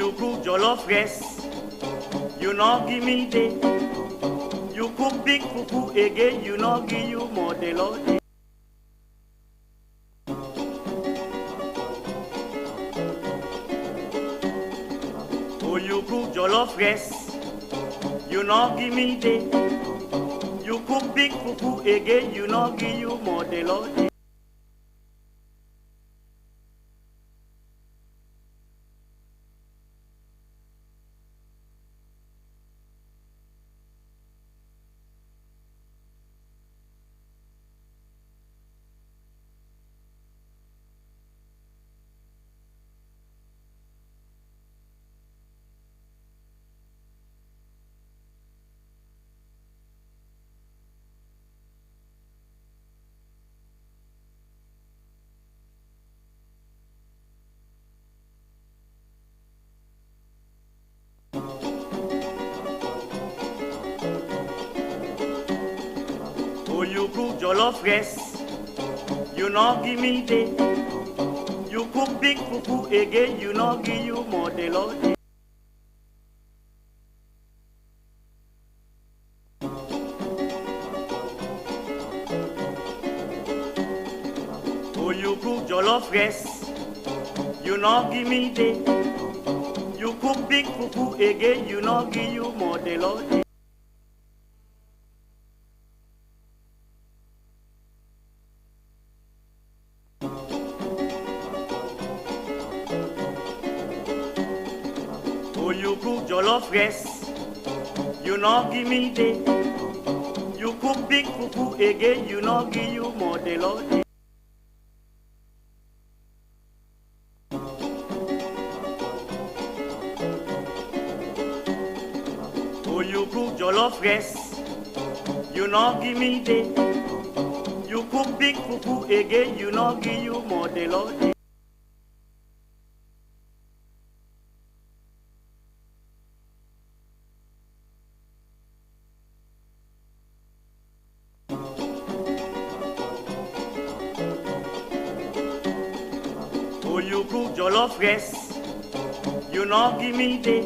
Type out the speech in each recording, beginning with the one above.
you cook jollof rice, you not give me day. You cook big fufu again, you not give you more the Lord. Oh, you cook jollof rice, you not give me day. You cook big fufu again, you not give you more the Lord. Oh, you cook jollof rice, you not give me day. You cook big fufu again, you not give you more the Lord. Oh, you cook jollof rice, you not give me day. You cook big fufu again, you not give you more the Lord. Oh, you cook jollof rice, you not give me day. You cook big fufu again, you not give you more the Lord. Oh, you cook jollof rice, you not give me day. You cook big fufu again, you not give you more the Lord. Oh, you cook jollof rice, you not give me day.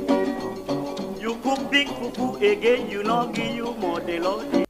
You cook big fufu again, you not give you more the Lord.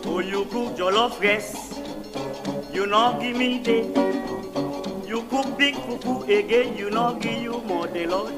Oh, you cook jollof rice, you not give me day. You cook big fufu again, you not give you more the Lord.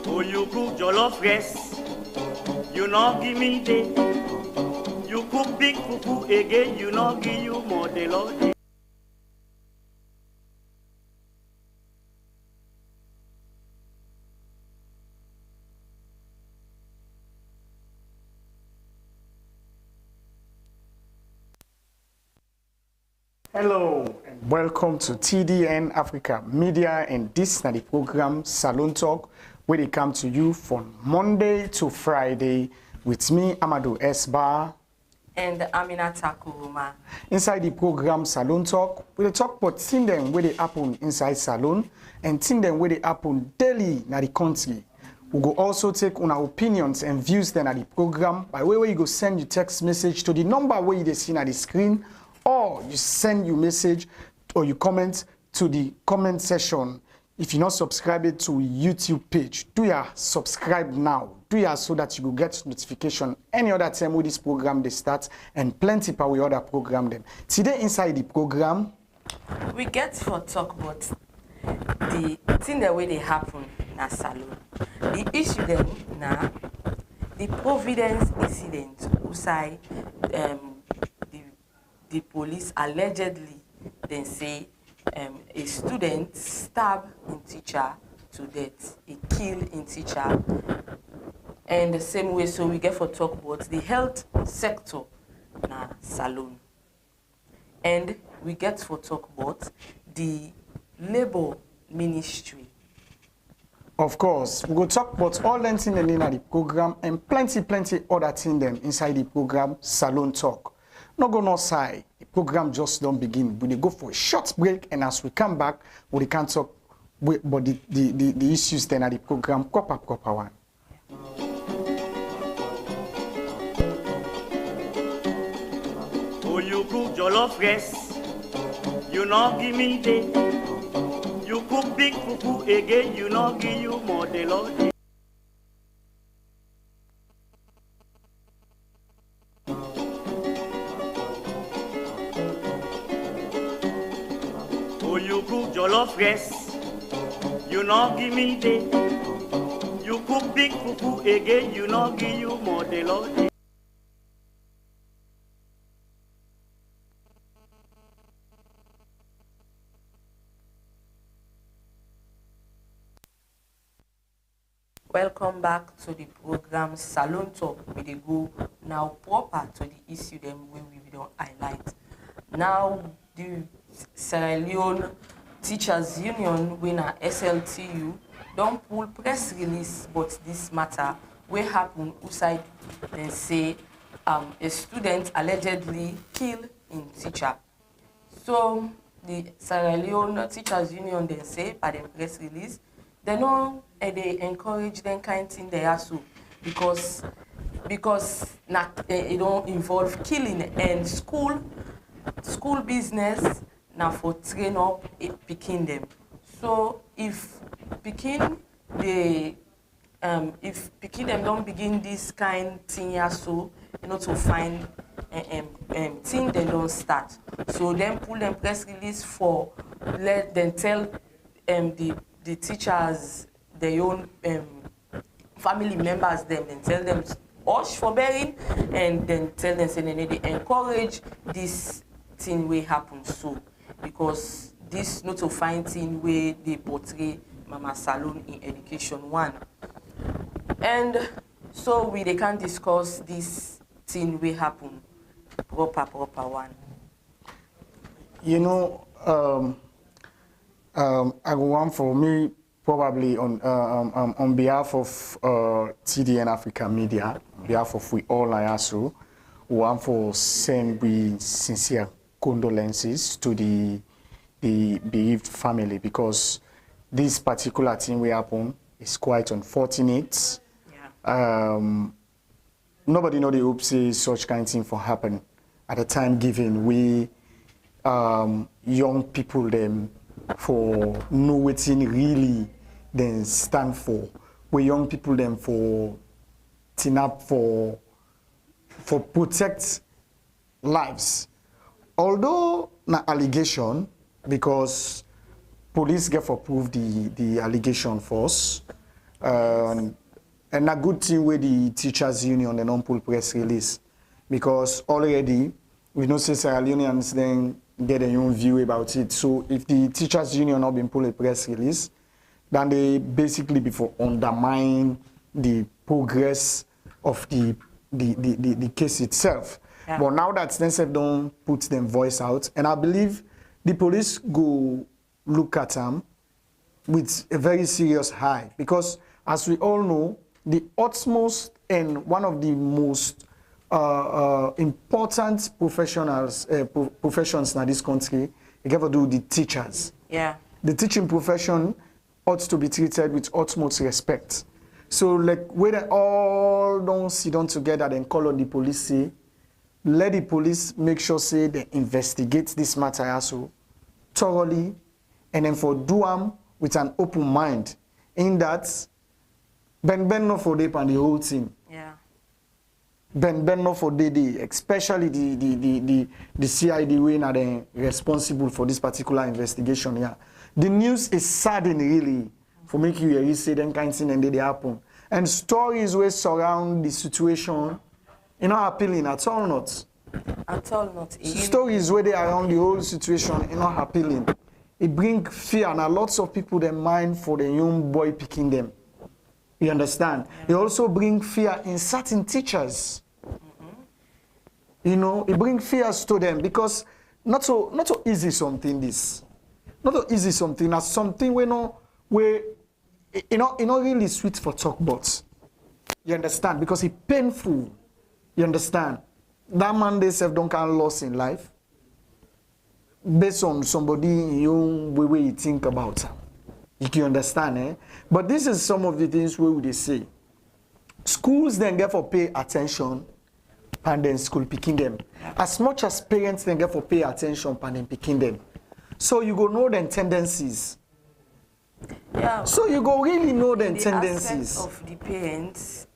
Oh, you cook jollof rice, you not give me day. You cook big fufu again, you not give you more the Lord. Hello and welcome to TDN Africa Media, and this is the program Salon Talk where they come to you from Monday to Friday with me, Amadu Esba. And Aminata Kuruma. Inside the program Salon Talk, we talk about things them where they happen inside Salone and things them where they happen daily in the country. We go also take on our opinions and views then at the program by way where you go send your text message to the number where you see on the screen, or you send your message or you comment to the comment section. If you're not subscribed to YouTube page, do ya subscribe now. Do ya so that you will get notification any other time with this program they start, and plenty power with other program them. Today inside the program, we get for talk about the thing the way they happen na Salone. The issue then na the Providence incident usai the police allegedly then say a student stabbed in teacher to death, he killed in teacher. And the same way, so we get for talk about the health sector na Salone. And we get for talk about the labor ministry. Of course, we go talk about all them things in the program and plenty other things them inside the program Salone Talk. No go no side. The program just don't begin. We go for a short break, and as we come back, we can talk about the issues then at the program proper one. Oh, you cook jollof rice, you know give me day. You cook big fufu again, you know give you more the Lord. Oh, you cook jollof rice, you know give me day. You cook big fufu again, you know give you more the Lord. Welcome back to the program Salone Talk. We dey go now proper to the issue them where we don't highlight. Now the Sierra Leone Teachers Union, when a SLTU, don't pull press release, but this matter will happen outside. Then say a student allegedly killed in teacher. So the Sierra Leone Teachers Union then say by the press release, they know they encourage them kind of thing they also because it don't involve killing, and school business now for train up picking them. So if picking them don't begin this kind thing so to find thing they don't start. So then pull them press release for let them tell the teachers, their own family members, them and tell them hush for bearing, and then tell them say they encourage this thing will happen so, because this not to find thing where they portray Mama Salone in education one. And so they can discuss this thing will happen proper one. You know, I want for me probably on behalf of TDN Africa Media, on behalf of we all I also want for send we sincere condolences to the bereaved family, because this particular thing will happen is quite unfortunate. Yeah. Nobody know the hope say such kind of thing for happen at the time given we young people them for know what really then stand for. We young people them for tin up for protect lives. Although na allegation, because police get for prove the allegation first, and a good thing with the teachers union and non-pull press release, because already we know say Sierra Leoneans then get their own view about it. So if the teachers union not been pull a press release, then they basically before undermine the progress of the case itself. Yeah. But now that Stensef don't put them voice out, and I believe the police go look at them with a very serious eye, because as we all know, the utmost and one of the most important professions in this country, you have to do the teachers. Yeah. The teaching profession ought to be treated with utmost respect. So, like, when they all don't sit down together and call on the police, say, let the police make sure, say, they investigate this matter also thoroughly, and then for do them with an open mind. In that, Ben no for they and the whole team. Yeah. Ben no for they, especially the CID way are they responsible for this particular investigation. Yeah. The news is saddening really for making you really say them kind of thing and they happen. And stories where surround the situation, you know, appealing at all not. At all not. Stories where they around the whole situation, you know, appealing. It brings fear and a lots of people their mind for the young boy picking them. You understand? Yeah. It also brings fear in certain teachers. You know, it brings fears to them because not so easy something this. Not so easy something as something we know where you know really sweet for talk but you understand because it's painful. You understand? That man they self don't can loss in life based on somebody in your way you think about. You can understand, eh? But this is some of the things where they say. Schools then get for pay attention and then school picking them. As much as parents then get for pay attention and then picking them. So you go know them tendencies. Yeah. So you go really know them tendencies. Of the parents,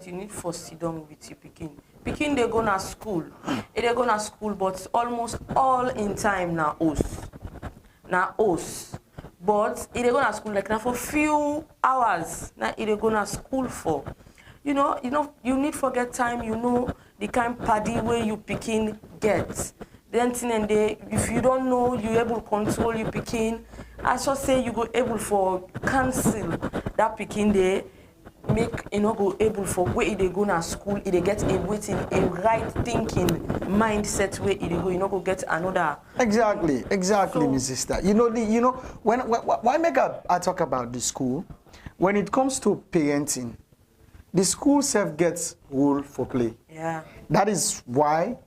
you need to sit down with your picking. Picking they go to school. They go to school, but almost all in time now us. Now us. But if they go to school like now for few hours, now if they go to school for, you know, you need to get time. You know the kind of party where you picking get. Then and they, if you don't know, you able to control your picking. I should say you go able for cancel that picking day. Make go able for where they go to school. If they get a waiting a right thinking mindset where they go get another. Exactly, so, my sister. You know when why make I talk about the school? When it comes to parenting, the school self gets role for play. Yeah. That is why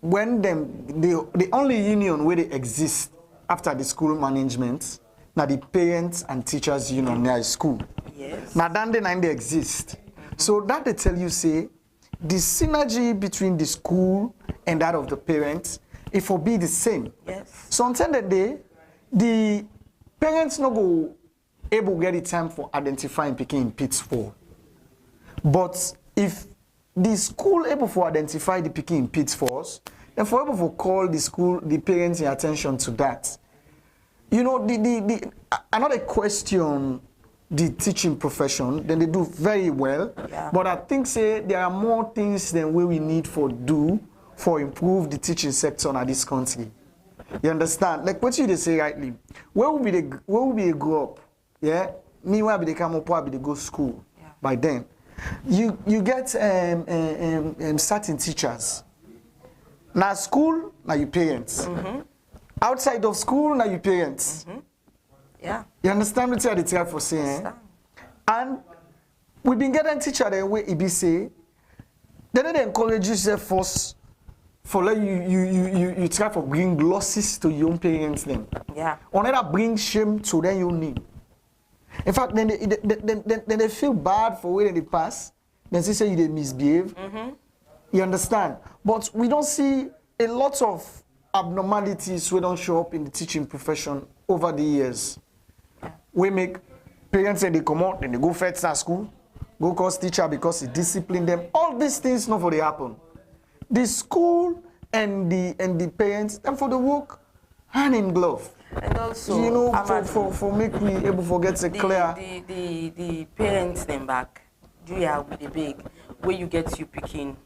when the only union where they exist after the school management, now the parents and teachers union near school. Yes. Now then they exist. So that they tell you say the synergy between the school and that of the parents, it will be the same. Yes. So until the day, the parents not go able to get the time for identifying picking pitfall. But if the school able to identify the picking pitfalls, then for able to call the parents' attention to that. You know, another question the teaching profession, then they do very well. Yeah. But I think say there are more things than we need for do for improve the teaching sector in this country. You understand? Like what you say rightly. Where will be a grow up? Yeah, me where be they come up, where be they go school. Yeah. By then, you get certain teachers. Now school, now your parents. Outside of school, now your parents. Yeah. You understand what I try for saying? And we've been getting teacher the way it be say, then they encourage you say first for like you try to bring losses to young parents then. Yeah. Or that bring shame to them you need. In fact, then they feel bad for where they pass. Then they say they misbehave. You understand? But we don't see a lot of abnormalities we don't show up in the teaching profession over the years. We make parents say they come out, then they go fetch at school, go cause teacher because he disciplined them. All these things not for they happen. The school and the parents, and for the work, hand in glove. And also, you know, for make me able to get it clear. The parents them back, do you have with the big where you get you picking.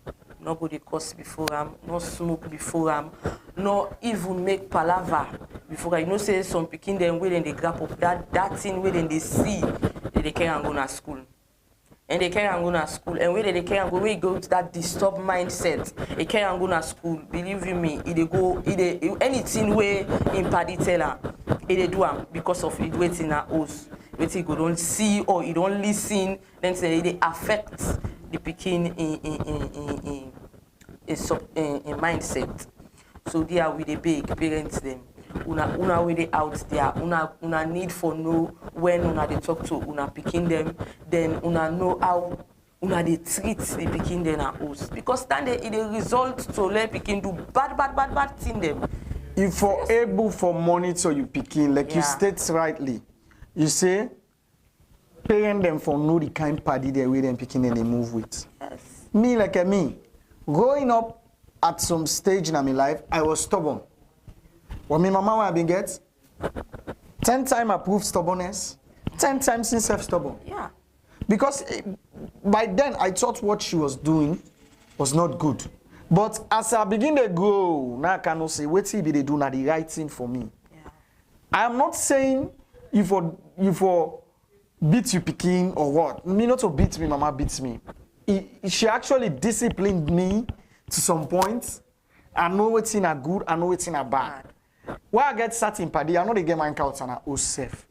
No go the course before no smoke before no even make palaver before you know say some picking them where they grab up that thing where they see they can't go to school. And they can't go to school and where they can't go where you go to that disturbed mindset, they can't go to school, believe you me, anything where in party teller, they do because of it waiting at us. what you don't see or you don't listen, then say they affect the pikin in mindset. So they are with the big parents them. Una with the out there. Una need for know when una they talk to una pikin them. Then una know how una they treat the pikin them at host. Because then it result to let pikin do bad thing them. If you're able for monitor you pikin, like you state rightly, you say parent them for know the kind party they with them pikin and they move with. Yes. Me like me, growing up at some stage in my life, I was stubborn. When my mama I been get 10 times I proved stubbornness, 10 times since stubborn. Yeah. Because by then I thought what she was doing was not good. But as I begin to grow, now I cannot say what they do not the right thing for me. Yeah. I am not saying you for beat you picking or what. Me not to beat me, mama beats me. She actually disciplined me to some point. I know what's in a good, I know what's in a bad. Why I get certain party, I know they get my couch and I self.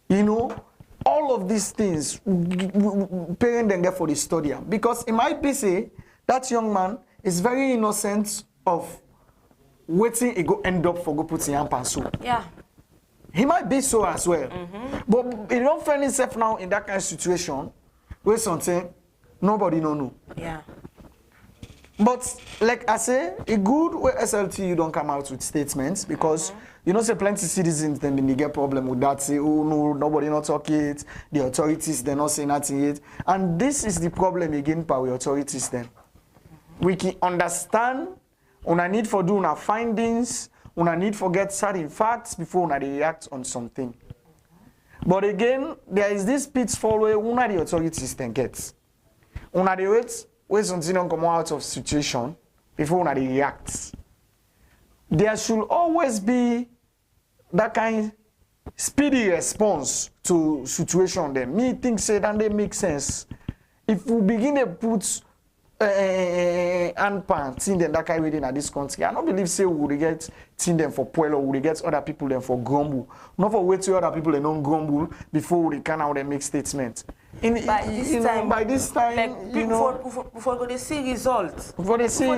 You know, all of these things, parents then get for the study. Because it might be say, that young man is very innocent of waiting he go end up for go put in pantsuit. Yeah. He might be so as well. But he don't find himself now in that kind of situation where something nobody know. Yeah. But like I say, a good way SLT you don't come out with statements because you know say plenty citizens then they get problem with that, say oh no, nobody not talk it, the authorities they're not saying nothing yet. And this is the problem again by the authorities then. We can understand una need for do una findings, una need for get certain facts before una react on something. But again, there is this pitfall where una the authorities then get. Una the wait something don't come out of situation before una react. There should always be that kind speedy response to situation then. Me think say that they make sense. If we begin to put and pan tin them that kind within at this country, I don't believe say we will get tin them for Puelo, we will get other people them for grumble. Not for wait till other people they don't grumble before we can out and make statements. By this time, like, you know, before they see results. Before they see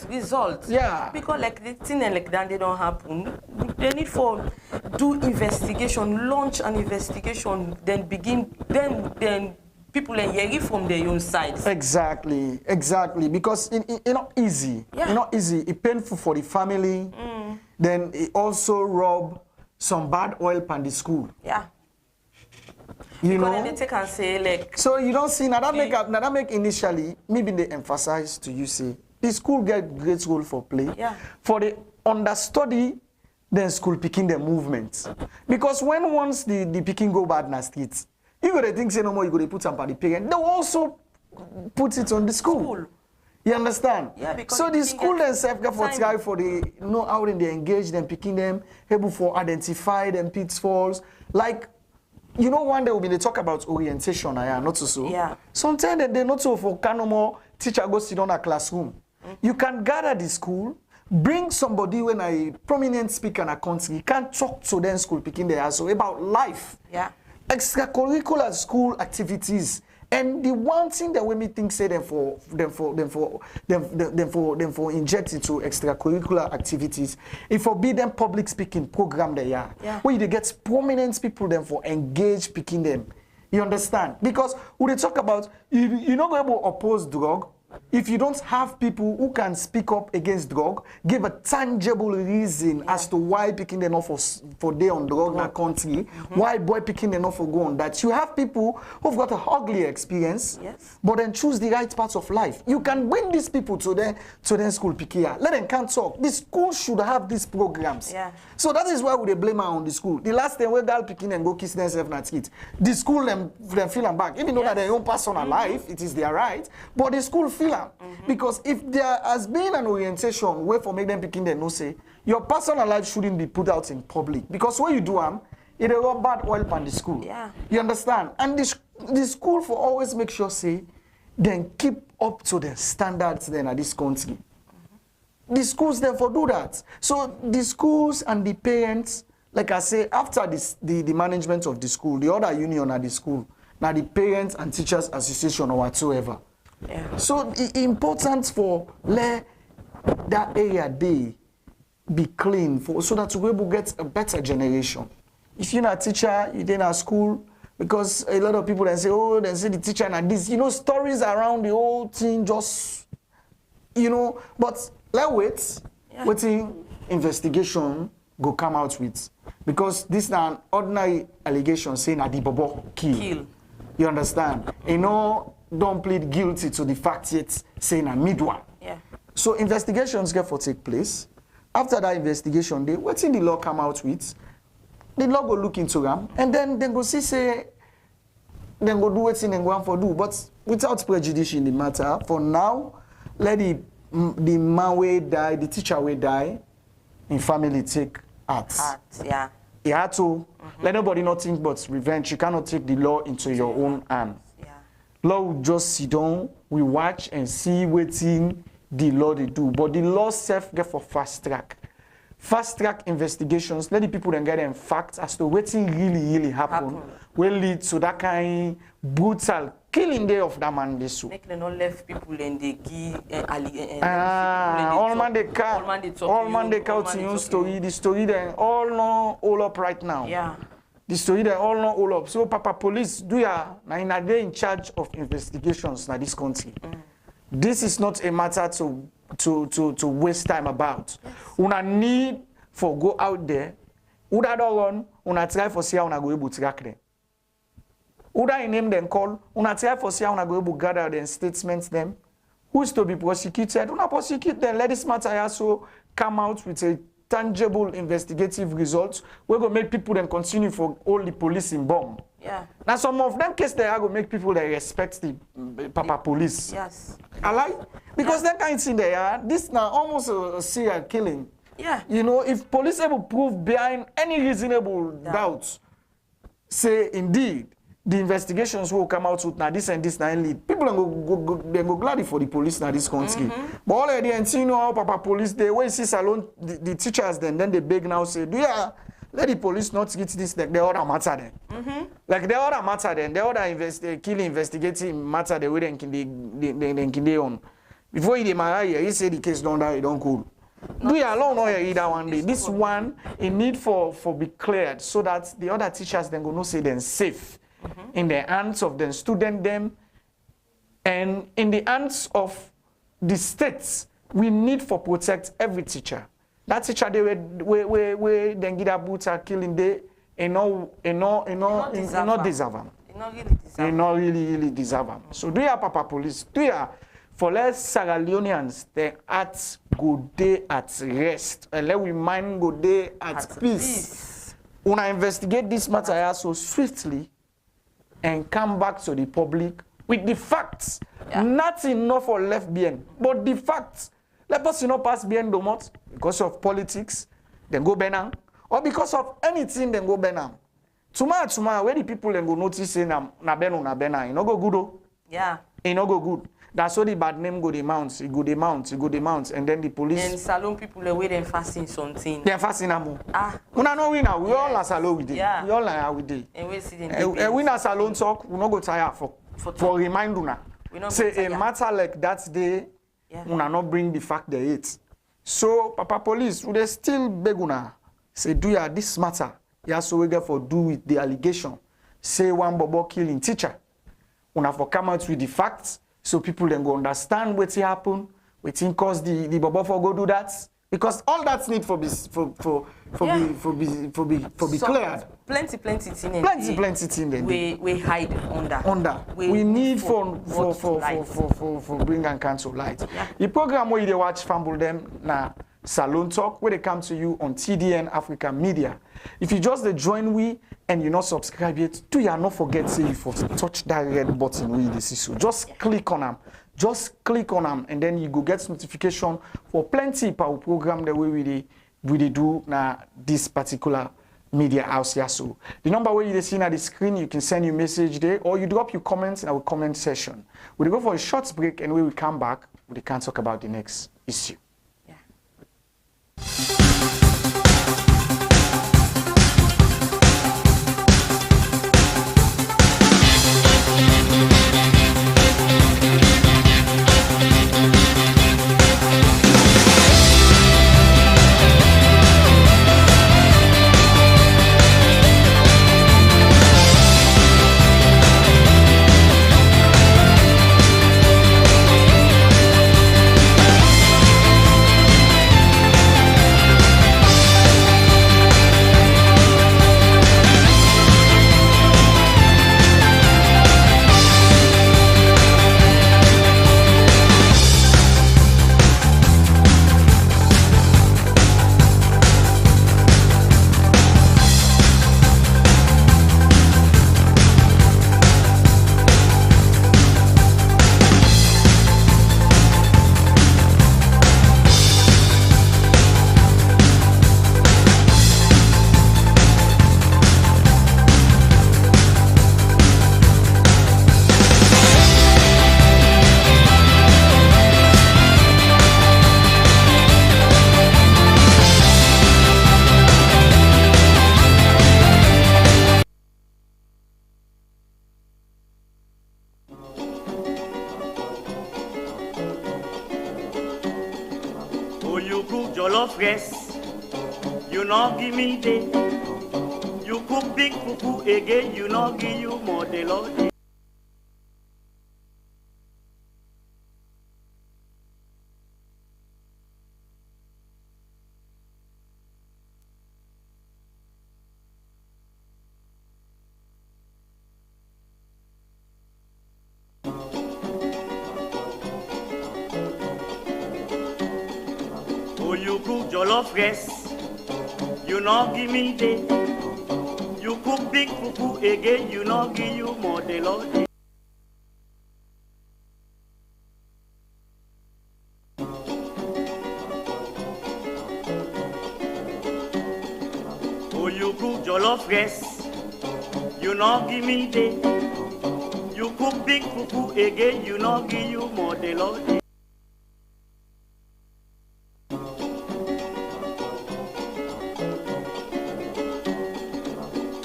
results. Yeah. Because like the thing and like that they don't happen. They need for do investigation, launch an investigation, then begin then people are hearing from their own side. Exactly. Because it's not easy. Yeah. It's not easy. It's painful for the family. Then it also rob some bad oil pan the school. Yeah. You know. Then they take and say like. So you don't see now that make initially maybe they emphasize to you say the school get great role for play. Yeah. For the understudy, then school picking the movements. Because when once the picking go bad in the streets, you gotta think say no more, you gotta put some on the parent. They will also put it on the school. You understand? Yeah, because so the school themselves get for try for the know how they engage them, picking them, able for identify them pitfalls. Like, you know, one day they talk about orientation, not so. Yeah. Sometimes they not so for can no more teacher go sit on a classroom. You can gather the school, bring somebody when a prominent speaker in a country, can talk to them school picking their so about life. Yeah. Extracurricular school activities, and the one thing that we think say them for inject into extracurricular activities, it forbid them public speaking program they are. Yeah. Where you get prominent people them for engage picking them. You understand? Because when they talk about you're not going to oppose drug. If you don't have people who can speak up against drug, give a tangible reason as to why picking them off for day on drug in a country, why boy picking them off for go on that. You have people who've got an ugly experience, but then choose the right parts of life. You can bring these people to their school picking. Let them can talk. The school should have these programs. Yeah. So that is why we blame her on the school. The last time we girl picking and go kiss themselves na street, the school them feel them back. Even though that their own personal life, it is their right, but the school feel them. Because if there has been an orientation where for make them picking them no say, your personal life shouldn't be put out in public. Because when you do it will rub bad oil on the school. Yeah. You understand? And the school for always make sure say, then keep up to the standards then at this country. The schools therefore do that. So the schools and the parents like I say, after this, the management of the school, the other union at the school, now the Parents and Teachers Association or whatsoever. Yeah. So it's important for let that area day be clean for so that we will get a better generation. If you're not a teacher, you're in a school, because a lot of people then say, oh, they say the teacher and this, stories around the whole thing just, but let's wait. Yeah. Waiting investigation go come out with, because this is an ordinary allegation saying that the bobo kill. You understand? Don't plead guilty to the fact yet saying a midwife. Yeah. So investigations get for take place. After that investigation, what's in the law come out with? The law go look into them, and then go see say, then go do what's in and go on for do, but without prejudice in the matter. For now, let the man way die, the teacher way die, in family take acts. Yeah. You had to let nobody not think but revenge. You cannot take the law into your own hand. Yeah. Law will just sit down, we watch and see waiting the law they do. But the law self get for fast track. Fast track investigations, let the people then get them facts as to what really happen will lead to that kind brutal killing day of that man they so. Make them not left people and they give all man they count in your story. The story then all up right now. Yeah. The story then all up. So Papa Police do ya now in in charge of investigations in this country. This is not a matter to waste time about. Yes. Una need for go out there. Uda don't run. Una try for see how una go able to track them. Uda in name them call. Una try for see how una go able to gather them statements them. Who is to be prosecuted? Una prosecute them. Let this matter also come out with a tangible investigative results. We're gonna make people then continue for all the police in bomb. Yeah. Now some of them cases they are going to make people that respect the Papa Police. Yes. I like because that kind of thing they are. This now almost a serial killing. Yeah. If police able prove behind any reasonable doubts, say indeed the investigations will come out with now this and this now lead. People go gladly for the police now this country. But already and how Papa Police they when see SALONE the teachers then they beg now say do ya let the police not get this like the other matter then. Like the other matter then, the other killing investigating matter the way they can on. Before he marry, he say the case don't die, don't cool. Do you alone or either one day? This one in need for be cleared so that the other teachers then go no say them safe in the hands of the student them and in the hands of the states. We need for protect every teacher. That teacher they we then get a boots are killing they not deserve them. Not really deserve them. So do you Papa Police? Do you for let Sierra Leoneans the at go day at rest and let we mind go day at peace. When I investigate this matter so swiftly and come back to the public with the facts, not enough for left behind, but the facts. Let us not pass behind the mouth because of politics, then go benang, or because of anything, then go benang. Tomorrow, where the people then go notice say na bena, you no go good oh. Yeah. You no go good. That's why the bad name go the mounts, it go the mounts, and then the police. And SALONE people the way they fasting something. They are fasting amo. We no win now. We all are SALONE with it. Yeah. We all are with it. And we see them. We na SALONE talk. We no go tire for remind una. Say a matter like that day. Una not bring the fact they hate. So Papa Police, would they still beg una say do ya this matter? Ya so we get for do with the allegation. Say one bobo killing teacher. Una for come out with the facts so people then go understand what happened, what cause the bobo for go do that. Because all that's need for be cleared. Plenty thing. Plenty thing then. We hide under. We need for bring and cancel light. Yeah. The program where you watch Fumble them na SALONE Talk where they come to you on TDN Africa Media. If you just join we and you not subscribe yet, do you not forget say you for touch that red button we this is so. Just click on them. Just click on them and then you go get notification for plenty power program the way we do na this particular media house here. So the number where you see on the screen, you can send your message there or you drop your comments in our comment session. We'll go for a short break and when we come back, we can talk about the next issue. you not give me day. You cook big fufu again, you not give you more the Lord. Oh, you cook jollof rice, you not give me day. You cook big fufu again, you not give you more the Lord. Oh, you cook jollof rice, you not give me day. You cook big fufu again, you not give you more the Lord.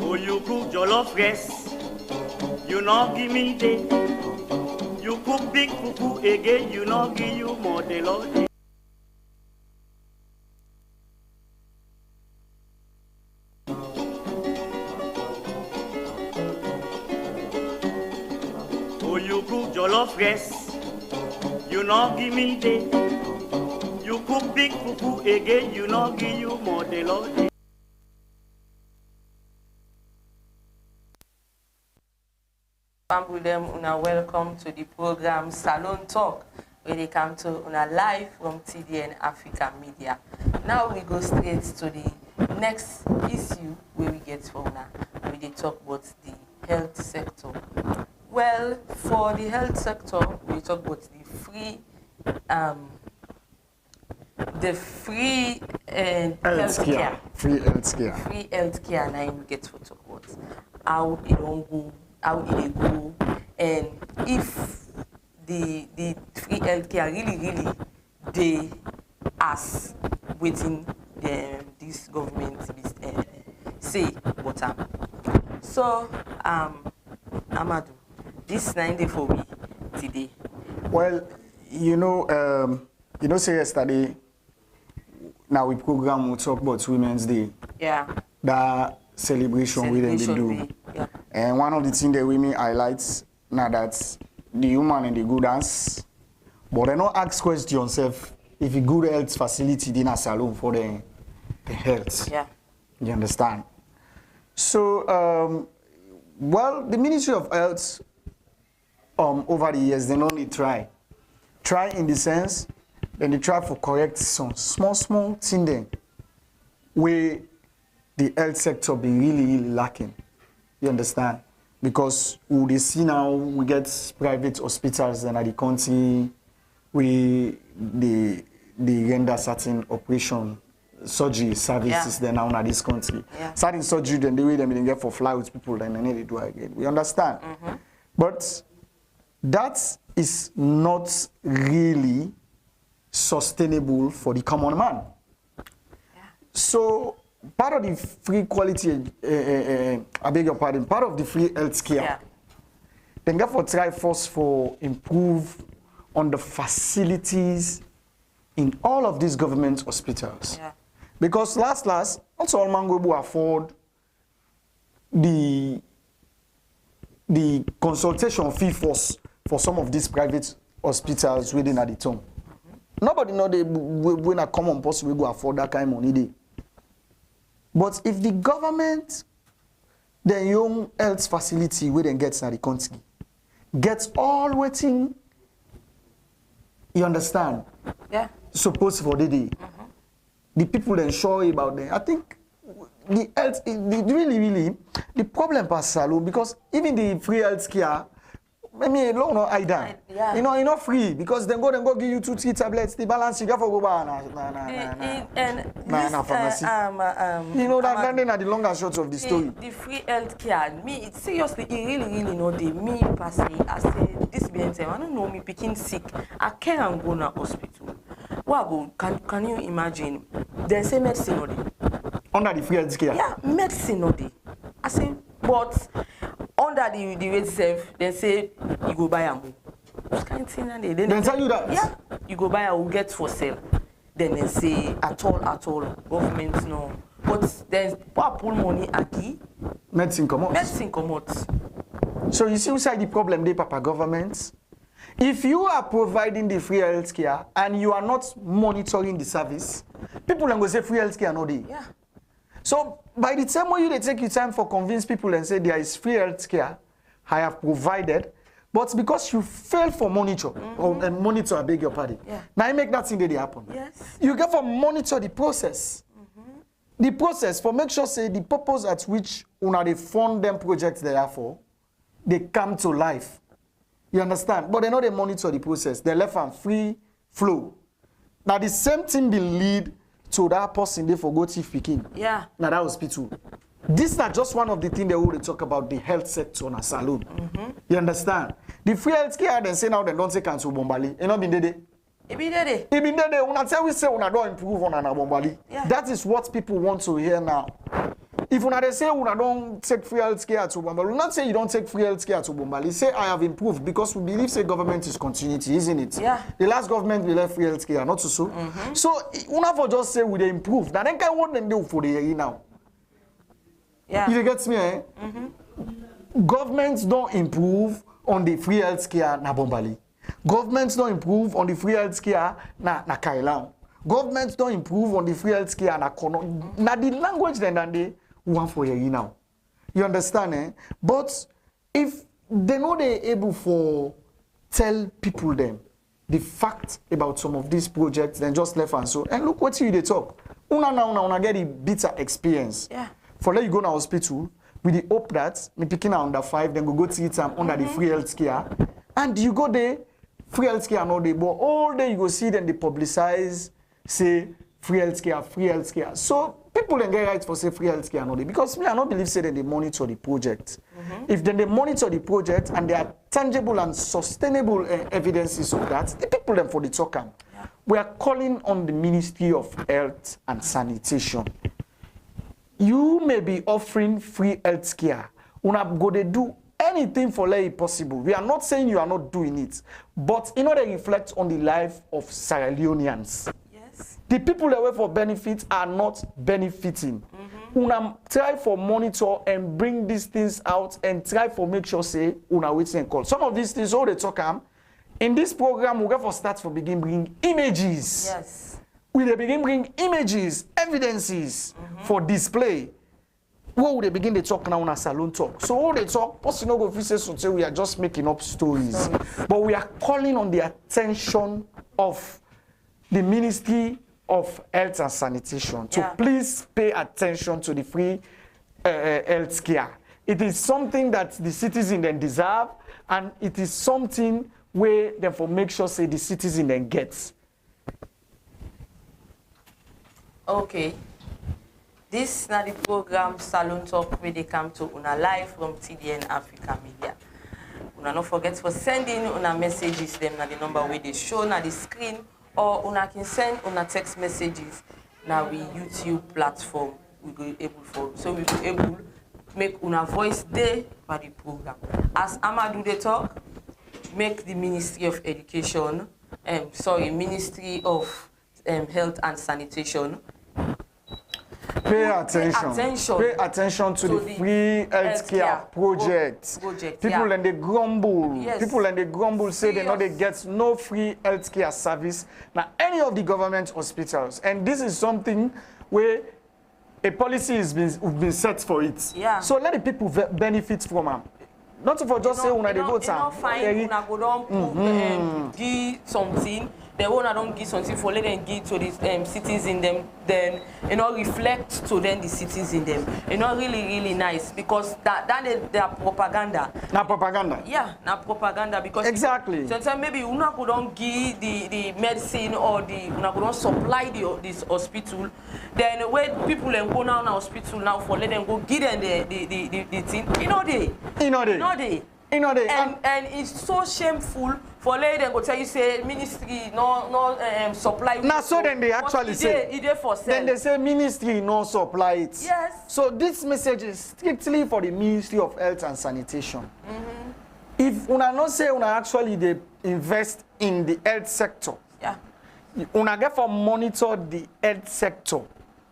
Oh, you cook jollof rice, you not give me day. You cook big fufu again, you not give you more the Lord. Oh, you cook jollof rice, you not give me day. You cook big fufu again, you not give you more the Lord. With them, una welcome to the program Salon Talk, where they come to una live from TDN Africa Media. Now we go straight to the next issue where we get for una. We talk about the health sector. Well, for the health sector, we talk about the free healthcare. Free healthcare. Free healthcare. Now we get to talk about how it don't go, how it go, and if the free healthcare really they ask waiting this government say what so Amadu, this 9 day for me today. Well, say yesterday now we program we talk about Women's Day. Yeah. That celebration we then do. Yeah. And one of the things that women highlights now that the human and the good dance, but I don't ask question yourself if a good health facility in a salon for the health. Yeah. You understand? So well, the Ministry of Health over the years they only try in the sense then they try for correct some small thing then where the health sector be really lacking. You understand? Because we see now we get private hospitals and at the country we they render certain operation surgery services then now in this country. Yeah. Certain surgery then the way them they get for fly with people then they need to do again. We understand. But that is not really sustainable for the common man. Yeah. So part of the free quality, I beg your pardon, part of the free health care, then therefore try first for improve on the facilities in all of these government hospitals. Yeah. Because last, not all man will afford the consultation fee for some of these private hospitals within at the town. Nobody know they when a common person will go afford that kind of money. They. But if the government, the young health facility where they get in the country, gets all waiting, you understand? Yeah. Supposed for the day. The people then sure about them. I think the health, really, the problem pass salon because even the free health care, I mean, long no either. Yeah. You know, you're not free because then go give you 2-3 tablets. The balance you got for go buy pharmacy. You know that then are the long and short of the story. The free health care, me it, seriously, it really know they me per se. I say this being time, I don't know me picking sick. I can't go to hospital. Well, can you imagine? They say medicine or they. Under the free health care. Yeah, medicine or they. I say, but under the rate self, they say you go buy a move. Then tell you that? Yeah, you go buy a will get for sale. then they say at all, government no. But there's pull money aquí. Medicine come out. Medicine come out. So you see inside the problem they papa governments. If you are providing the free healthcare and you are not monitoring the service, people will say free healthcare no day. Yeah. So by the time when you they take your time for convince people and say there is free healthcare, I have provided, but because you fail for monitor or monitor, I beg your pardon. Yeah. Now you make that thing that happen. Yes. You get for monitor the process. The process for make sure say the purpose at which una they fund them projects they are for, they come to life. You understand? But they know they monitor the process. They left and free flow. Now the same thing they lead to that person they for go thief picking. Yeah. Now that hospital. This is not just one of the things they already talk about the health sector on a salon. You understand? The free health care they say now they don't say cancel Bombali. You know been there. It be there. It been there. Una tell we say una don't improve on ana Bombali. Yeah. That is what people want to hear now. If una they say una don't take free health care to Bombali, we not say you don't take free health care to Bombali. Say I have improved because we believe say government is continuity, isn't it? Yeah. The last government we left free health care, not so. So una for just say we they improve. Now then can what them do for the year now? Yeah. You get me, eh? Governments don't improve on the free health care na Bombali. Governments don't improve on the free health care na Kailan. Governments don't improve on the free health care na Kono. Na the language then they want for you now. You understand, eh? But if they know they're able for tell people them the fact about some of these projects, then just left and so. And look what you they talk. Una get a bitter experience. Yeah. For let you go to hospital with the hope that me picking under 5, then go to it under the free health care. And you go there, free health care no day, but all day you go see them they publicize, say free health care. So people then get right for say free health care no day. Because me I don't believe say that they monitor the project. If then they monitor the project and there are tangible and sustainable evidences of that, the people then for the talk. We are calling on the Ministry of Health and Sanitation. You may be offering free health care. Una go to do anything for let it possible. We are not saying you are not doing it, but in order to reflect on the life of Sierra Leoneans. Yes. The people that wait for benefits are not benefiting. Una try for monitor and bring these things out and try for make sure say una waiting and call. Some of these things all they talk in this program we get for start for begin bring images. Yes. We they begin bring images, evidences for display. What would they begin to talk now on a salon talk? So all they talk, person no go say something we are just making up stories. But we are calling on the attention of the Ministry of Health and Sanitation to please pay attention to the free health care. It is something that the citizens then deserve, and it is something where therefore make sure say the citizen then gets. Okay. This is the program Salon Talk where they come to una live from TDN Africa Media. Una not forget for sending una messages them na the number where they show na the screen, or una can send una text messages na we YouTube platform we go able for. So we go able make una voice there for the program. As Amadu they talk, make the Ministry of Education, Ministry of Health and Sanitation. Pay attention to the free healthcare project. People and they grumble. Yes. People and they grumble say they know they get no free healthcare service now any of the government hospitals. And this is something where a policy has been set for it. Yeah. So let the people benefit from them. Not for just say una they go time. Fine, una go down give something. They wanna don't give something for let them give to the cities in them. Then reflect to them the cities in them. Really nice because that is their propaganda. Na propaganda. Yeah, na propaganda because exactly. Sometimes maybe una go don't give the medicine or una go don't supply this hospital. Then when people go now hospital now for let them go give them the thing. And it's so shameful for lady them go tell you say ministry no supply. Now so then they actually say for sale. Then they say ministry no supply it. Yes. So this message is strictly for the Ministry of Health and Sanitation. If una not say una actually they invest in the health sector, una get for monitor the health sector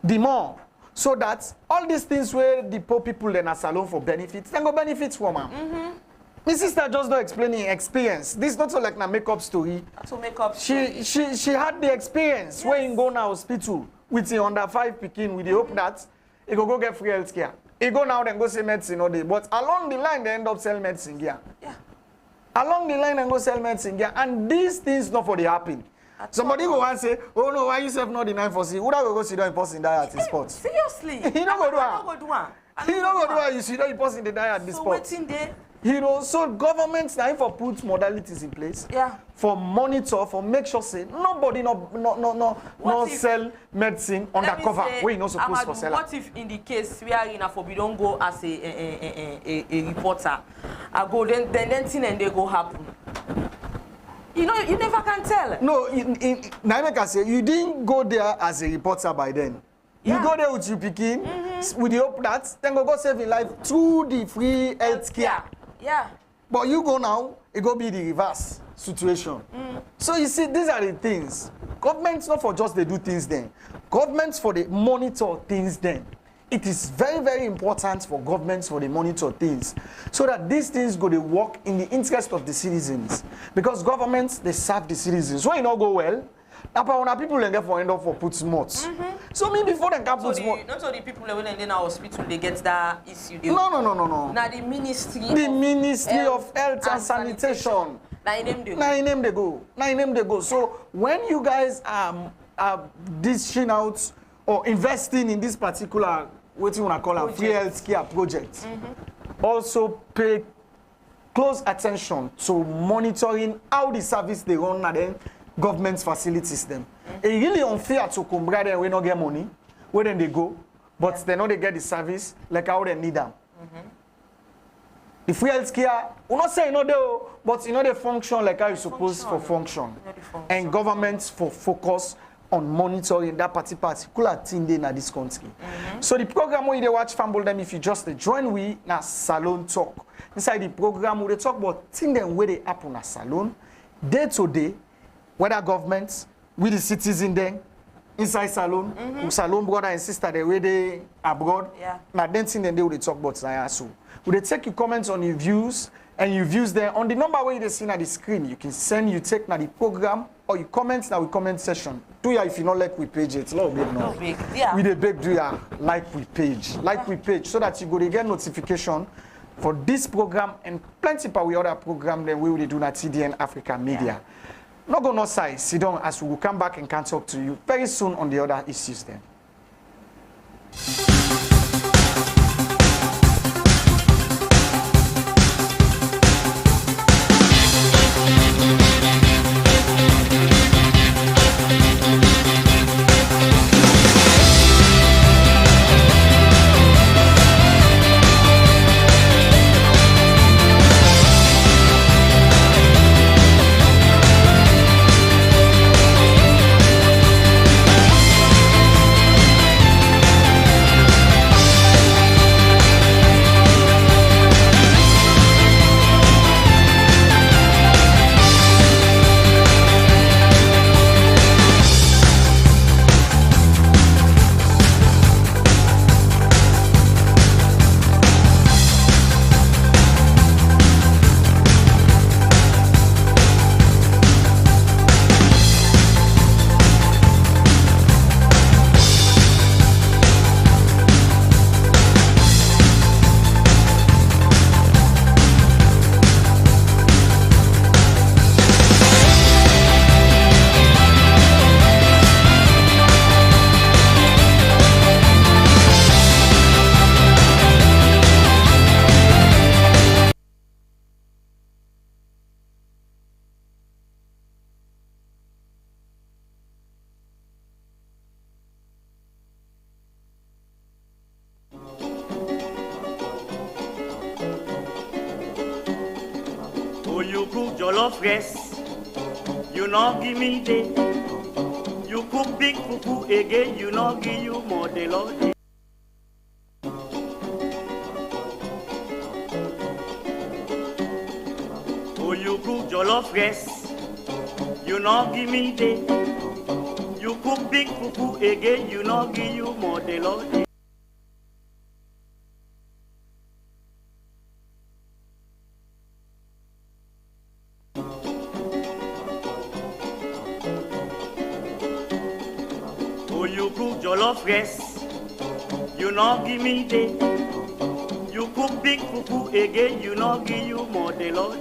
the more, so that all these things where the poor people in a salon for benefits, then go benefits from them. My sister just don't explain the experience. This is not so like a makeup story. To makeup She had the experience. Yes. Where you go now hospital with the under 5 pikin with the hope that he go get free health care. He go now then go see medicine all day. But along the line they end up selling medicine here. Yeah. Along the line and go sell medicine here. And these things not for the happen. Somebody go and say, oh no, why you self not deny for see? Who that go sit down in person die at this spot? Seriously? He don't go do that. He don't go do that. You see that in person they die at this spot. So waiting there. You know, so governments now for put modalities in place, for monitor, for make sure say nobody no sell medicine undercover where you not supposed to sell. What if in the case we are in a we don't go as a reporter, I go then thing and they go happen. You know, you never can tell. No, Naimeka say you didn't go there as a reporter by then. You go there with your picking, with the hope that then go save your life through the free health care. Yeah. But you go now, it go be the reverse situation. So you see, these are the things. Governments not for just they do things then. Governments for the monitor things then. It is very, very important for governments for the monitor things so that these things go to work in the interest of the citizens. Because governments, they serve the citizens. When you not go well, people get for end up for put smarts. So maybe before they can put smart. Not all the people when they in our hospital they get that issue. No. Now the Ministry of Health and Sanitation. Now in them they go. So when you guys are dishing out or investing in this particular what you want to call a free health care project, also pay close attention to monitoring how the service they run and then government facilities them. It's really unfair to come brother and we not get money, where then they go, but they know they get the service like how they need them. The free health care, we not say no they, but you know they function like how you supposed for function. And governments for focus on monitoring that particular thing in this country. So the program where they watch Famble them, if you just join we na Salone Talk. Inside the program we they talk about things them where they happen at Salone, day to day. Whether governments, with the citizens then, inside Salone, Salone brother and sister, they way they abroad. Now then thing then they will talk about Zaya. So will they take your comments on your views and your views there on the number where you see on the screen. You can send you take now the program or you comment now we comment session. Do ya if you not like we page it. Love big no. We the big do ya like we page. Like we page so that you go to get notification for this program and plenty of other program then we will do na TDN Africa Media. Not go no side, sit down as we will come back and can talk to you very soon on the other issues then. You cook jollof rice, you not give me day. You cook big fufu again, you not give you more de lodi. Oh, you cook jollof rice, you not give me day. cook big fufu again, you know give you more the Lord. Oh, you cook jollof rice, you know give me the. You cook big fufu again, you know give you more the Lord.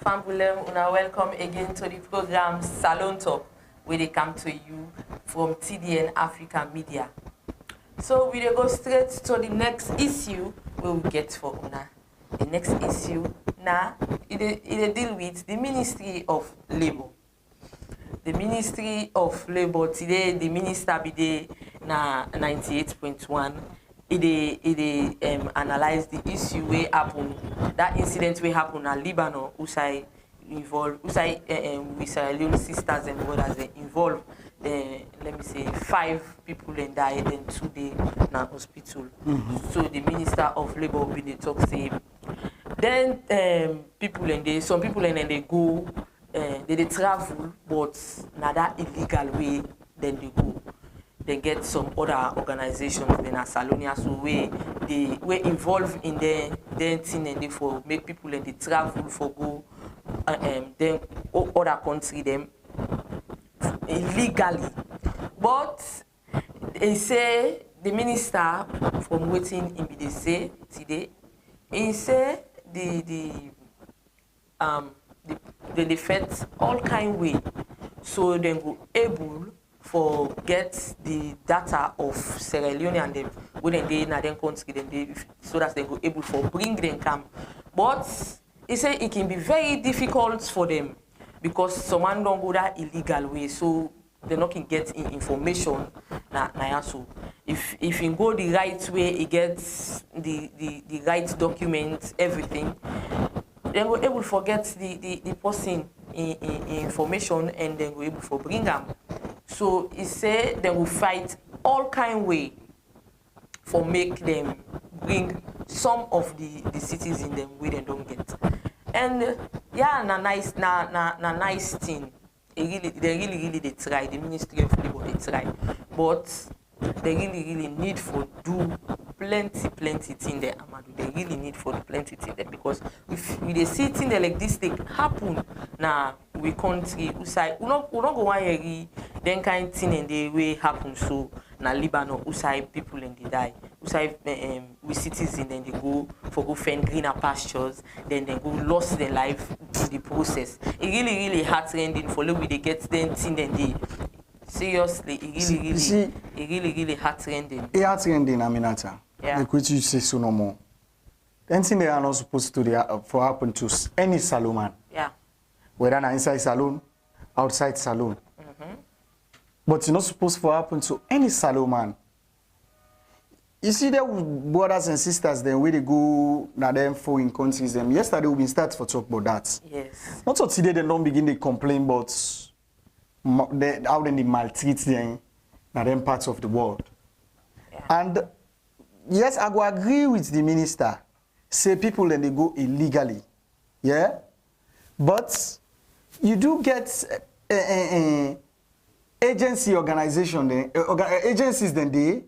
Fambulem, una welcome again to the program Salon Talk, where they come to you from TDN Africa Media. So we go straight to the next issue we will get for una. The next issue now it deal with the Ministry of Labour. The Ministry of Labour today, the minister be there na 98.1. It analyze the issue where happen, that incident where happen in Lebanon, with Sierra Leone sisters and brothers involved. Let me say 5 people then died and 2 days in a hospital. So the Minister of Labour will be the talk say. Then people and they, some people and then they go, they travel, but not that illegal way. Then they go. They get some other organizations then a SALONE, so they were involved in their thing and they for make people and they travel for go then other country them illegally. But they say the minister from waiting in they say today, he say they fit all kind way, so they go able for get the data of Sierra Leone and them when they in their country, then they, so that they go able for bring them come. But he say it can be very difficult for them because someone don't go that illegal way, so they not can get information. So if you go the right way, he gets the right documents, everything. They go able to get the person information and then go able for bring them. So he said they will fight all kind way for make them bring some of the cities in them where they don't get. And yeah, nice thing. They really try. The Ministry of Labour they try, but they really need for do plenty thing there, Amadu. They really need for plenty thing there because if we see thing there like this thing happen now we country usai we not go one then kind thing and the way happen so na Lebanon usai people and they die usai we citizens and they go find greener pastures then they go lost their life in the process. It really heart-rending for look we they get them thing and they seriously it really heart-rending. It heart-rending, Aminata. Yeah. Like what you say so no more. Anything they are not supposed to for happen to any salon man. Yeah. Whether inside salon, outside salon. But it's not supposed to happen to any salon man. You see there brothers and sisters then where they go na them foreign countries them. Yesterday we been start for talk about that. Yes. Not so today they don't begin to complain about how they maltreat them na them parts of the world. Yeah. And yes, I go agree with the minister. Say people then they go illegally, yeah. But you do get agency organization then agencies then they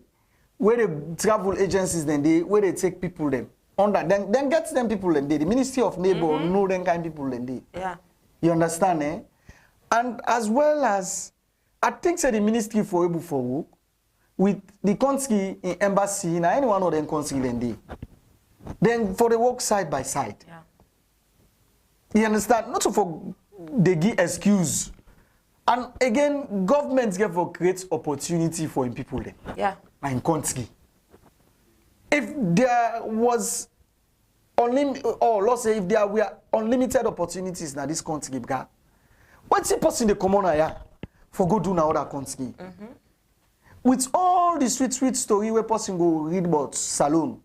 where they travel agencies then they where they take people them under then get them people then they the Ministry of Labour know them kind people then they. Yeah. You understand, eh? And as well as I think say the ministry for able for work with the country in embassy in any one of them country then for the work side by side. Yeah. You understand? Not so for they give excuse. And again, governments get for create opportunity for in people then. Yeah. In country. If there was unlimited, or let's say if there were unlimited opportunities in this country, what's the person they come on here for go do now other country? With all the sweet story where person go read about SALONE,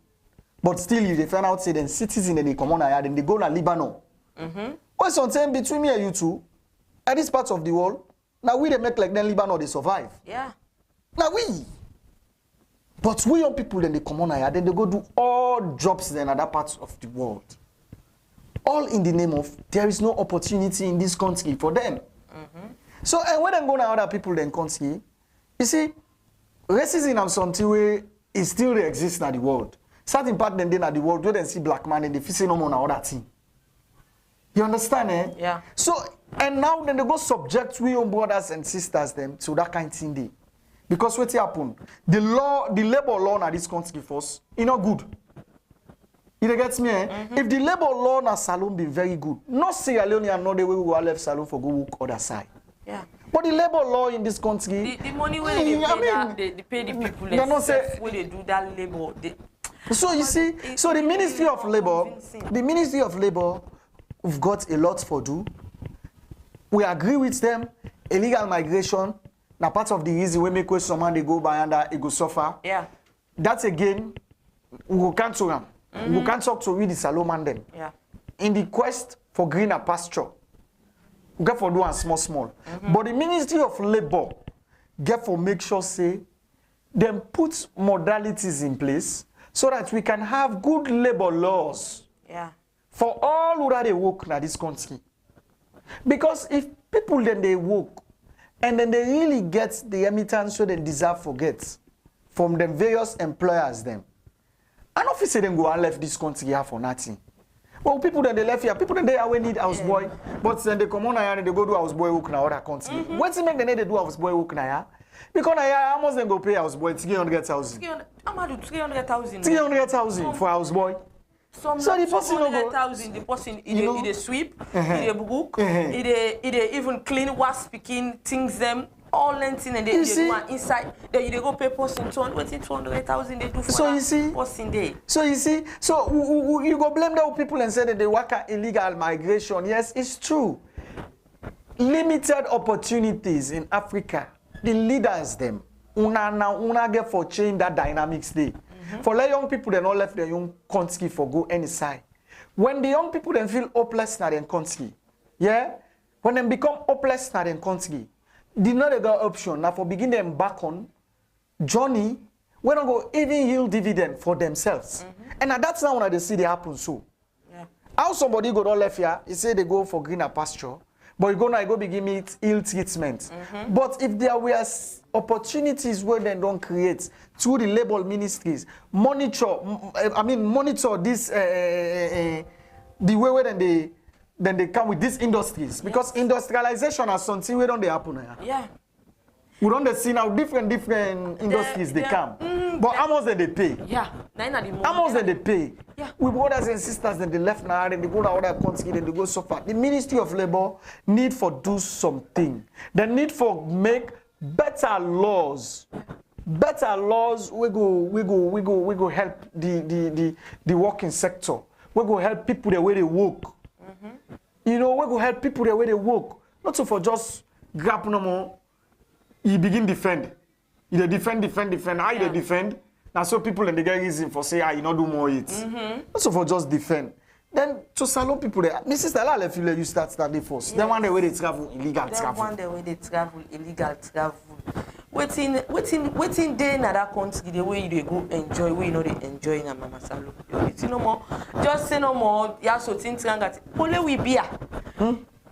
But still, if they find out, say, then citizens and they come on here, then they go to Lebanon. What's on saying between me and you two, at this part of the world, now we they make like then Lebanon, they survive. Yeah. Now we. But we young people, then they come on here, then they go do all jobs in other parts of the world. All in the name of, there is no opportunity in this country for them. So, and when they go to other people in country, you see, racism and something way, it still exists in the world. Certain part then in the world, where they see black man and they feel no more on other thing. You understand, eh? Yeah. So, and now then they go subject we own brothers and sisters them to that kind of thing day. Because what happen? The law, the labor law in this country first, it's not good. You get me, eh? If the labor law in SALONE be very good, not Sierra Leone and not the way we will left SALONE for go work other side. Yeah. But the labor law in this country, the money where they pay, they pay the people themselves when they do that labor. So you see, so the Ministry of Labor, we've got a lot for do. We agree with them. Illegal migration, now part of the reason we make someone they go by under it go suffer. Yeah. That's again, we can't talk them. We can't talk to we the SALONE man them. Yeah. In the quest for greener pasture. We get for do and small. But the Ministry of Labor get for make sure say them put modalities in place so that we can have good labor laws for all who they work in this country. Because if people then they work and then they really get the emittance so they deserve for get from them various employers them. And officer then go and left this country here for nothing. Well, people that they left here, people that they are need houseboy, but then they come on here and they go do houseboy work in other country. What's it make they do houseboy work now? Because how much they go pay houseboy 300,000. Amadu 300,000. 300,000 for houseboy. So the person 200,000, the person he sweep, he book, he even clean, wash, speaking things them. All lengthing and they do one inside. They go pay person 200,000 they do for person day. So you see, so you go blame the people and say that they work at illegal migration. Yes, it's true. Limited opportunities in Africa. The leaders them. Una get for change that dynamics day. For the young people, they not left their young country for go any side. When the young people then feel hopeless in their country, yeah, when they become hopeless in their country. Did not got option now for begin them back on journey when I go even yield dividend for themselves. And that's now when they see they happen so. Yeah. How somebody go down left here, he say they go for greener pasture, but you go begin it ill treatment. But if there were opportunities where they don't create through the labor ministries, monitor this the way where then they come with these industries. Because industrialization has something we don't happen here. Yeah. We don't see now different industries they come. But how much they pay? Yeah. How much they pay? Yeah. We brothers and sisters then they left now and they go to other countries then they go so far. The Ministry of Labor need for do something. They need for make better laws. Better laws we go help the working sector. We go help people the way they work. You know, we go help people the way they work. Not so for just grab no more. You begin defend. You defend. How you defend? Now so people and they get reason for say, you not do more it. Not so for just defend. Then to SALONE people there. My sister, I feel like you start the first. Yes. Then one day where they travel illegal travel. One day where they travel illegal travel. Waiting day in that country the way they go enjoy, where you know they enjoy in Mama SALONE. You no more. Just say no more. Yeah, so things that only we beer.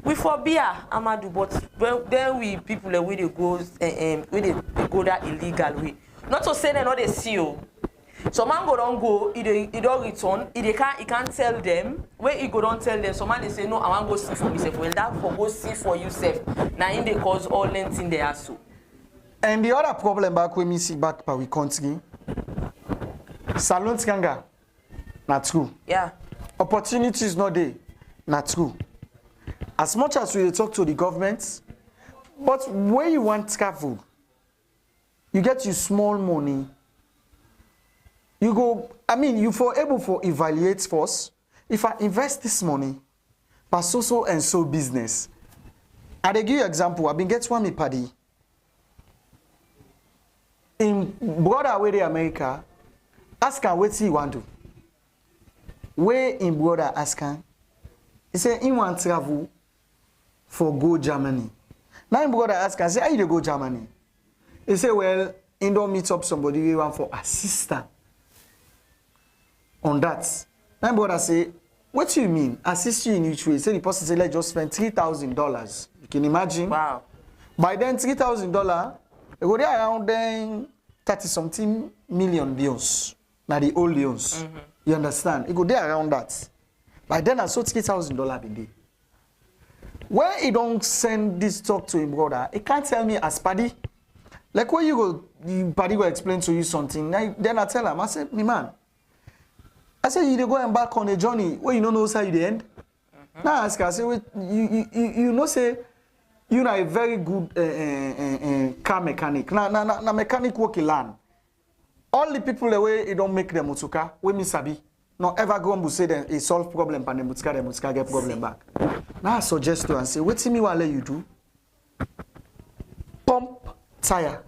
We for beer, Amadu, but then we people the way they go, where they go that illegal way. Not to say they know they see you. So man go don't go, he don't return, he can't tell them. Where he go don't tell them, so man they say no, I want to go see for myself. Well, that for go see for yourself. Now in they cause all length in there so. And the other problem back when we see back by we country, SALONE Skanga, not true. Yeah. Opportunities not there, not true. As much as we talk to the government, but where you want travel, you get your small money. You go, you for able for evaluate first. If I invest this money, but so and so business. I give you example. I've been get one me paddy. In brother way the America, ask her what he want to. where in brother asking, he say he want travel for go Germany. Now in brother asking, say how you dey go Germany? He say, well, he don't meet up somebody we want for assistant on that. Now brother say, what do you mean? Assist you in which way? Say the person say, let's just spend $3,000. You can imagine? Wow. By then, $3,000, they go there around then 30-something million bills. Now the old bills. You understand? It go there around that. By then, I saw $3,000 a day. When he don't send this talk to him brother, he can't tell me as paddy. Like when you go, the paddy will explain to you something. Then I tell him, I said, me man, I said you dey go embark on a journey where you don't know how you dey end. Now I ask her, I say, wait, you know say you are a very good car mechanic. Now mechanic work in land. All the people the way they don't make them motoka, we me sabi. No ever go and say them a solve problem and the motoka get problem back. Now I suggest to her and say, what me will let you do? Pump tire.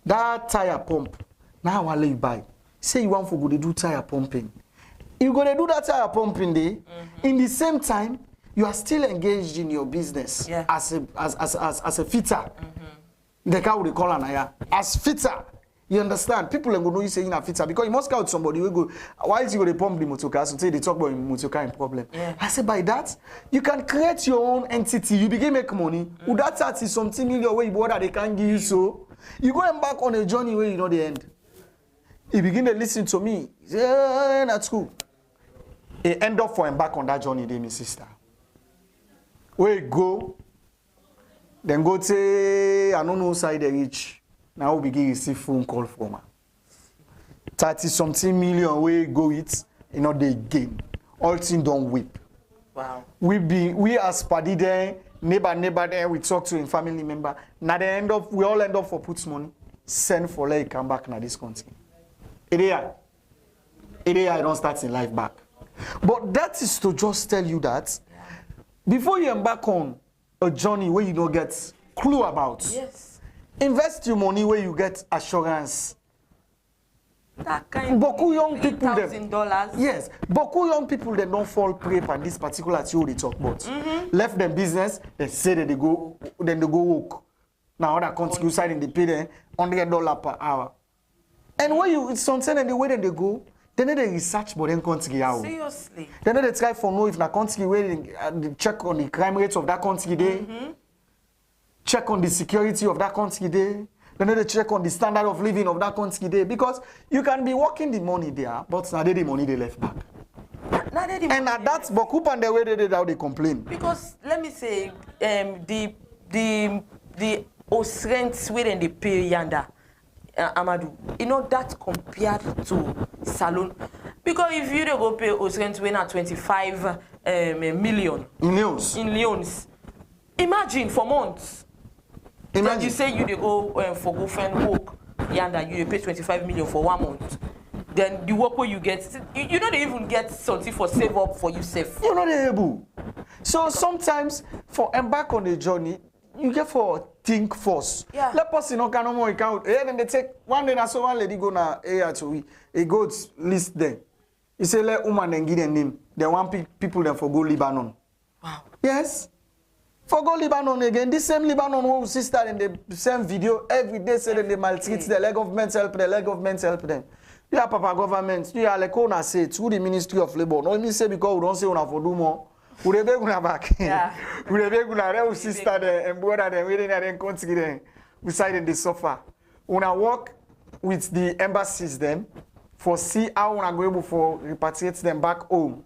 That tire pump. Now I'll let you buy. Say you want for go to do tire pumping. You gonna do that tire pumping day. In the same time, you are still engaged in your business as a fitter. The car would call an as fitter. You understand? People are going to know you saying a fitter because you must count somebody who go. Why is you going to pump the motor car? So say they talk about motor car problem. I say by that you can create your own entity. You begin make money. With that 30 something million where you bought that they can't give you so you go embark on a journey where you know the end. He begin to listen to me. He say, that's cool. He end up for embark on that journey, my sister. Where you go, then go say, I don't know side they reach. Now we begin to receive phone call from her. 30 something million where you go it, you know they gain. All things don't whip. Wow. We as paddy there, neighbor there, we talk to a family member. Now we all end up for puts money. Send for let come back now this country. I don't start in life back. But that is to just tell you that before you embark on a journey where you don't get clue about, invest your money where you get assurance. That kind Boku young people $3,000. Yes, Boku young people they don't fall prey for this particular thing they talk about. Left them business, they say that they go work. Now other country side and they pay them $100 per hour. And when you it's something and the way that they go, they need a research but then country out. Seriously. They need to try for know if na country where they check on the crime rates of that country there. Check on the security of that country there. They need to check on the standard of living of that country there. Because you can be working the money there, but now the money they left back. And at that Bokup and the way they did how they complain. Because let me say the rents where they pay yanda. Amadu, you know that compared to SALONE, because if you go pay rent when at 25 million in Lyons, imagine for months. Imagine you say you go for go find work, and you pay 25 million for 1 month. Then the work where you get, you don't even get something for save up for yourself. You're not able. So sometimes for embark on a journey, you get for think first. Let person no can no more account. Then they take one day na so one lady go na area to we. He goes list them. He say let woman then give them name. Then one people then for go Lebanon. Wow. Yes. For go Lebanon again. This same Lebanon who sister in the same video every day say that they maltreat the leg government help them. Leg government help them. You are Papa government. You are like una say through the Ministry of Labor. No me say because we don't say una for do more. We dey gonna back. We dey gonna real sister there and brother there waiting at them country there. We side in the sofa. Una work with the embassies them for see how una go able for repatriate them back home.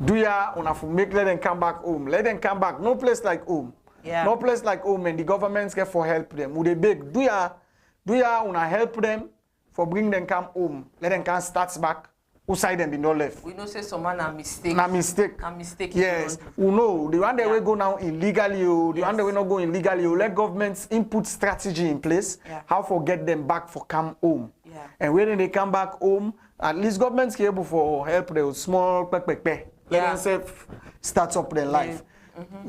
Do ya una for make let them come back home. Let them come back. No place like home. No place like home and the governments get for help them. We dey beg. Do ya una help them for bring them come home. Let them come start back. Who side them be no left? We know say someone a mistake. Na mistake. Yes. We know the one that we go now illegally. The one that we not go illegally. Let governments input strategy in place. How for get them back for come home. And when they come back home, at least governments can able for help them small Let them say start up their life.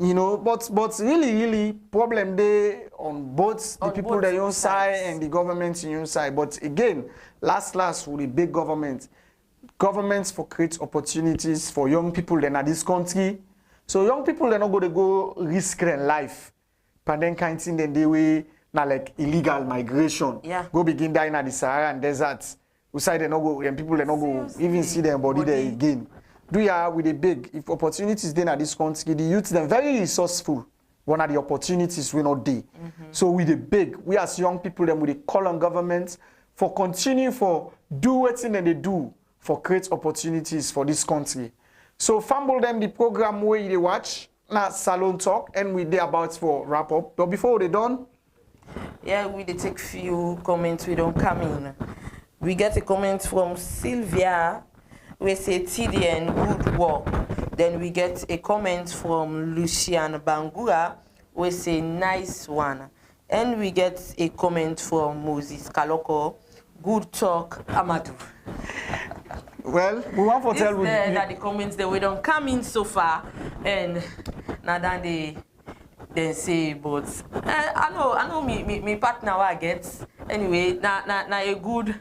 You know, but really problem they on both the people that own side and the government in your side. But again, last with the big government. governments for create opportunities for young people in this country. So young people they're not going to go risk their life. But then kind of thing then they way now like illegal migration. Yeah. Go begin dying at the Sahara and deserts. Outside they not go and people they not go even see their body there again. Do ya with a big if opportunities then at this country, the youth them very resourceful. One of the opportunities we not day. So with the big, we as young people then we call on governments for continue for do what thing they do for create opportunities for this country. So fumble them the program where they watch now Salone Talk and we there about for wrap up. But before they done, yeah, we did take few comments. We don't come in. We get a comment from Sylvia. We say TDN good work. Then we get a comment from Lucian Bangura. We say nice one. And we get a comment from Moses Kaloko. Good talk, Amadu. well, we want to tell you that the comments that we don't come in so far, and now then they say, but I know me partner what I get anyway. Now a good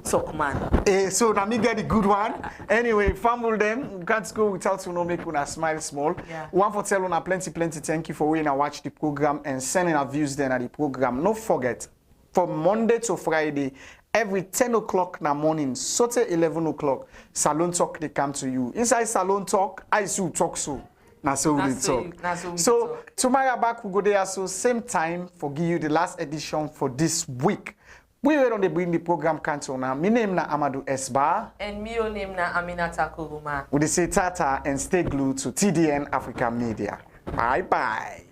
talk man. So now me get the good one. Anyway, fumble them. We can't go without to no make una smile small. Yeah. We want to tell una plenty thank you for waiting and watch the program and sending our views then at the program. No forget, from Monday to Friday, every 10 o'clock in the morning, Saturday 11 o'clock, Salone Talk they come to you. Inside Salone Talk, I see talk so. Now so we talk. So tomorrow back we go there so same time for give you the last edition for this week. We were on the bring the program cancel now. My name na Amadu Esba. And my name na Aminata Kuruma. We say tata and stay glued to TDN Africa Media. Bye bye.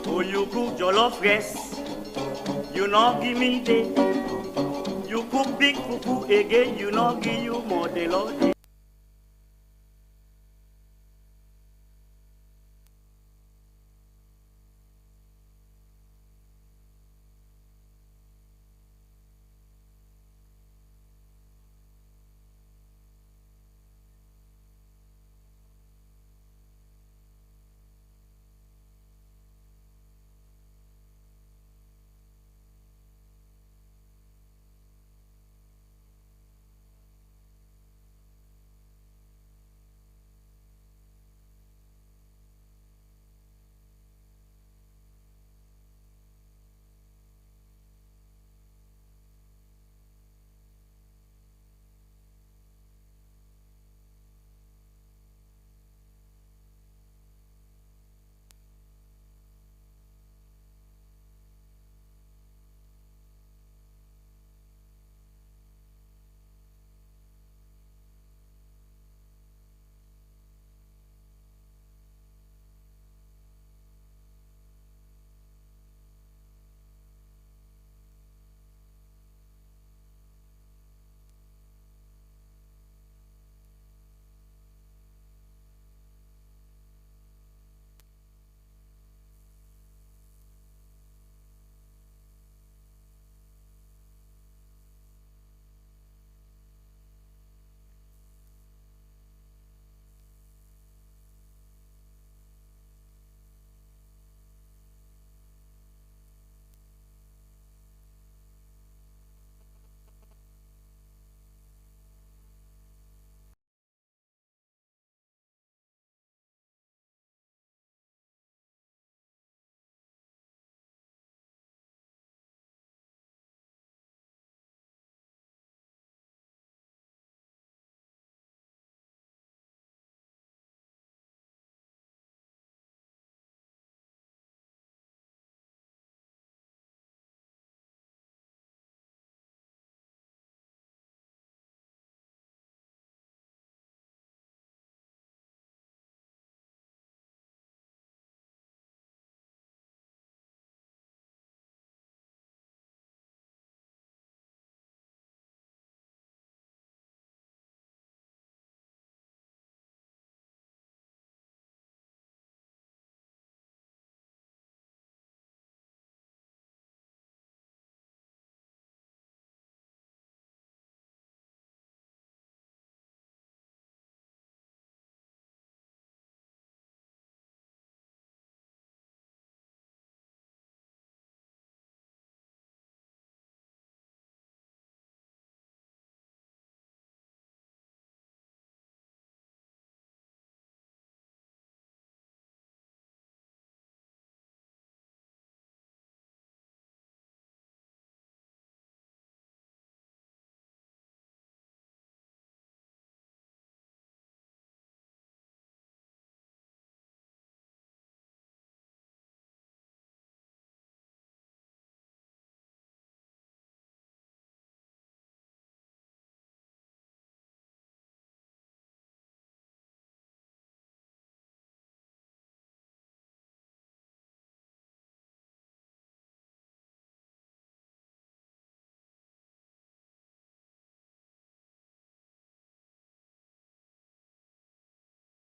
Oh, you cook jollof rice, you know give me day. You cook big fufu again, you know give you more the Lord.